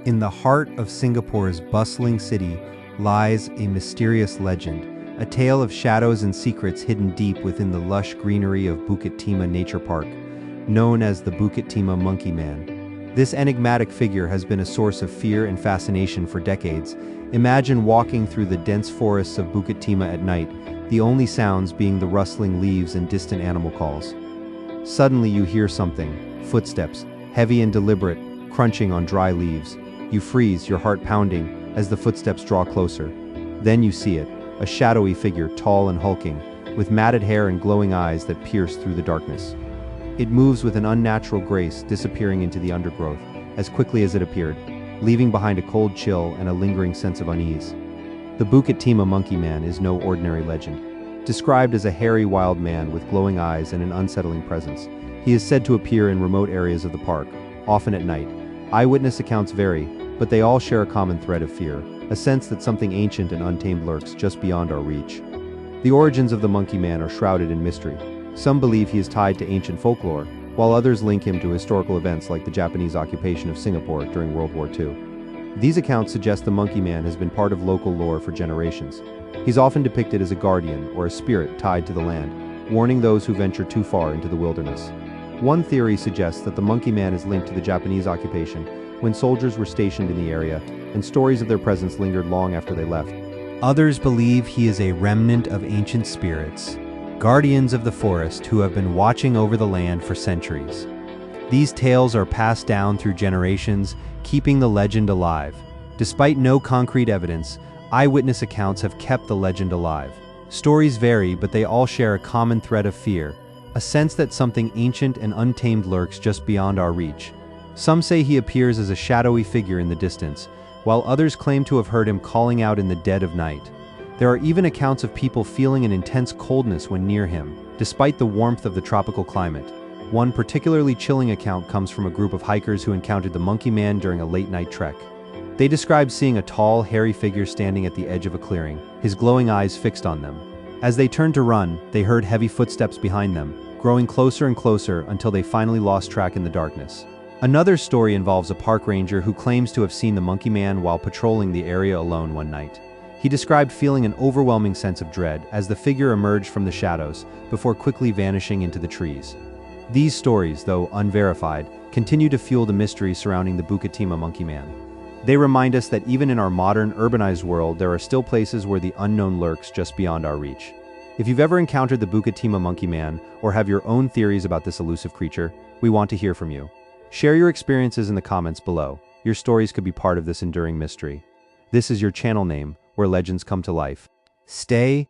In the heart of Singapore's bustling city lies a mysterious legend, a tale of shadows and secrets hidden deep within the lush greenery of Bukit Timah Nature Park, known as the Bukit Timah Monkey Man. This enigmatic figure has been a source of fear and fascination for decades. Imagine walking through the dense forests of Bukit Timah at night, the only sounds being the rustling leaves and distant animal calls. Suddenly you hear something, footsteps, heavy and deliberate, crunching on dry leaves. You freeze, your heart pounding, as the footsteps draw closer. Then you see it, a shadowy figure, tall and hulking, with matted hair and glowing eyes that pierce through the darkness. It moves with an unnatural grace, disappearing into the undergrowth, as quickly as it appeared, leaving behind a cold chill and a lingering sense of unease. The Bukit Timah Monkey Man is no ordinary legend. Described as a hairy wild man with glowing eyes and an unsettling presence, he is said to appear in remote areas of the park, often at night. Eyewitness accounts vary, but they all share a common thread of fear, a sense that something ancient and untamed lurks just beyond our reach. The origins of the Monkey Man are shrouded in mystery. Some believe he is tied to ancient folklore, while others link him to historical events like the Japanese occupation of Singapore during World War II. These accounts suggest the Monkey Man has been part of local lore for generations. He's often depicted as a guardian or a spirit tied to the land, warning those who venture too far into the wilderness. One theory suggests that the Monkey Man is linked to the Japanese occupation when soldiers were stationed in the area, and stories of their presence lingered long after they left. Others believe he is a remnant of ancient spirits, guardians of the forest who have been watching over the land for centuries. These tales are passed down through generations, keeping the legend alive. Despite no concrete evidence, eyewitness accounts have kept the legend alive. Stories vary, but they all share a common thread of fear, a sense that something ancient and untamed lurks just beyond our reach. Some say he appears as a shadowy figure in the distance, while others claim to have heard him calling out in the dead of night. There are even accounts of people feeling an intense coldness when near him, despite the warmth of the tropical climate. One particularly chilling account comes from a group of hikers who encountered the Monkey Man during a late-night trek. They described seeing a tall, hairy figure standing at the edge of a clearing, his glowing eyes fixed on them. As they turned to run, they heard heavy footsteps behind them, growing closer and closer until they finally lost track in the darkness. Another story involves a park ranger who claims to have seen the Monkey Man while patrolling the area alone one night. He described feeling an overwhelming sense of dread as the figure emerged from the shadows before quickly vanishing into the trees. These stories, though unverified, continue to fuel the mystery surrounding the Bukit Timah Monkey Man. They remind us that even in our modern, urbanized world, there are still places where the unknown lurks just beyond our reach. If you've ever encountered the Bukit Timah Monkey Man or have your own theories about this elusive creature, we want to hear from you. Share your experiences in the comments below. Your stories could be part of this enduring mystery. This is your channel name, where legends come to life. Stay